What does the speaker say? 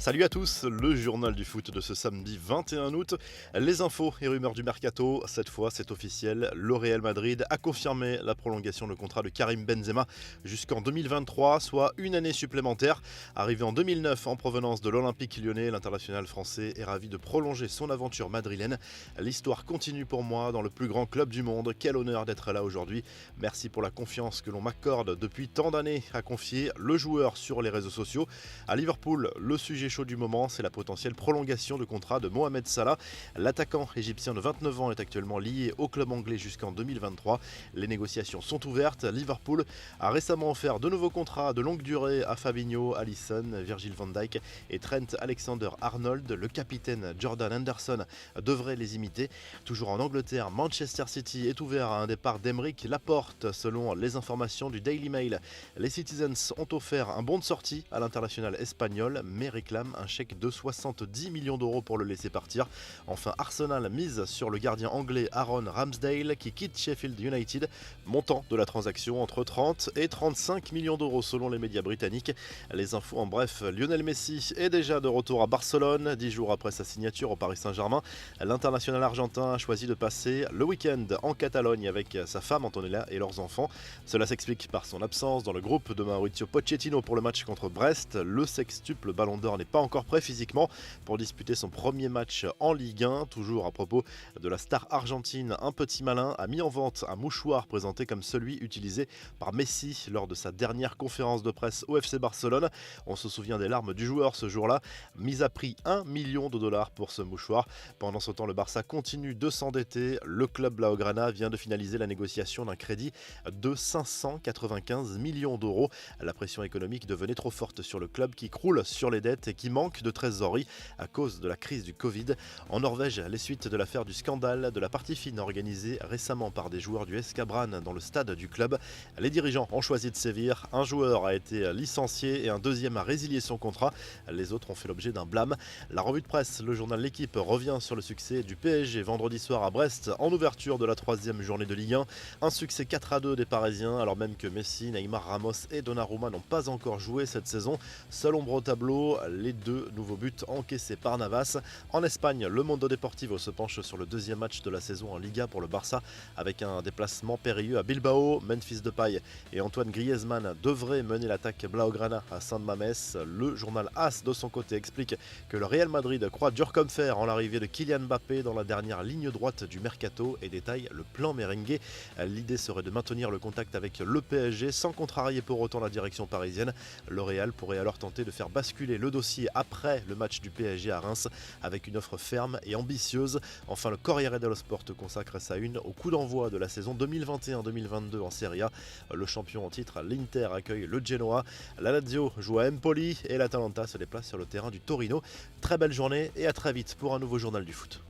Salut à tous, le journal du foot de ce samedi 21 août. Les infos et rumeurs du mercato, cette fois c'est officiel, le Real Madrid a confirmé la prolongation de contrat de Karim Benzema jusqu'en 2023, soit une année supplémentaire. Arrivé en 2009 en provenance de l'Olympique lyonnais, l'international français est ravi de prolonger son aventure madrilène. L'histoire continue pour moi dans le plus grand club du monde, quel honneur d'être là aujourd'hui. Merci pour la confiance que l'on m'accorde depuis tant d'années, a confié le joueur sur les réseaux sociaux. À Liverpool, le sujet chaud du moment, c'est la potentielle prolongation de contrat de Mohamed Salah. L'attaquant égyptien de 29 ans est actuellement lié au club anglais jusqu'en 2023. Les négociations sont ouvertes. Liverpool a récemment offert de nouveaux contrats de longue durée à Fabinho, Alisson, Virgil van Dijk et Trent Alexander-Arnold. Le capitaine Jordan Henderson devrait les imiter. Toujours en Angleterre, Manchester City est ouvert à un départ d'Aymeric Laporte. Selon les informations du Daily Mail, les Citizens ont offert un bon de sortie à l'international espagnol, mais réclament un chèque de 70 millions d'euros pour le laisser partir. Enfin, Arsenal mise sur le gardien anglais Aaron Ramsdale qui quitte Sheffield United. Montant de la transaction entre 30 et 35 millions d'euros selon les médias britanniques. Les infos en bref, Lionel Messi est déjà de retour à Barcelone. 10 jours après sa signature au Paris Saint-Germain, l'international argentin a choisi de passer le week-end en Catalogne avec sa femme Antonella et leurs enfants. Cela s'explique par son absence dans le groupe de Mauricio Pochettino pour le match contre Brest. Le sextuple Ballon d'Or n'est pas encore prêt physiquement pour disputer son premier match en Ligue 1. Toujours à propos de la star argentine, un petit malin a mis en vente un mouchoir présenté comme celui utilisé par Messi lors de sa dernière conférence de presse au FC Barcelone. On se souvient des larmes du joueur ce jour-là, mis à prix 1 million de dollars pour ce mouchoir. Pendant ce temps, le Barça continue de s'endetter. Le club Blaugrana vient de finaliser la négociation d'un crédit de 595 millions d'euros. La pression économique devenait trop forte sur le club qui croule sur les dettes et qui manque de trésorerie à cause de la crise du Covid. En Norvège, les suites de l'affaire du scandale de la partie fine organisée récemment par des joueurs du SK Brann dans le stade du club. Les dirigeants ont choisi de sévir. Un joueur a été licencié et un deuxième a résilié son contrat. Les autres ont fait l'objet d'un blâme. La revue de presse, le journal L'Équipe revient sur le succès du PSG vendredi soir à Brest en ouverture de la 3e journée de Ligue 1. Un succès 4-2 des Parisiens alors même que Messi, Neymar, Ramos et Donnarumma n'ont pas encore joué cette saison. Seul ombre au tableau, les deux nouveaux buts encaissés par Navas. En Espagne, le Mundo Deportivo se penche sur le deuxième match de la saison en Liga pour le Barça avec un déplacement périlleux à Bilbao. Memphis Depay et Antoine Griezmann devraient mener l'attaque Blaugrana à San Mamés. Le journal AS de son côté explique que le Real Madrid croit dur comme fer en l'arrivée de Kylian Mbappé dans la dernière ligne droite du mercato et détaille le plan merengue. L'idée serait de maintenir le contact avec le PSG sans contrarier pour autant la direction parisienne. Le Real pourrait alors tenter de faire basculer le dossier après le match du PSG à Reims avec une offre ferme et ambitieuse. Enfin, le Corriere dello Sport consacre sa une au coup d'envoi de la saison 2021-2022 en Serie A. Le champion en titre, l'Inter, accueille le Genoa. La Lazio joue à Empoli et l'Atalanta se déplace sur le terrain du Torino. Très belle journée et à très vite pour un nouveau journal du foot.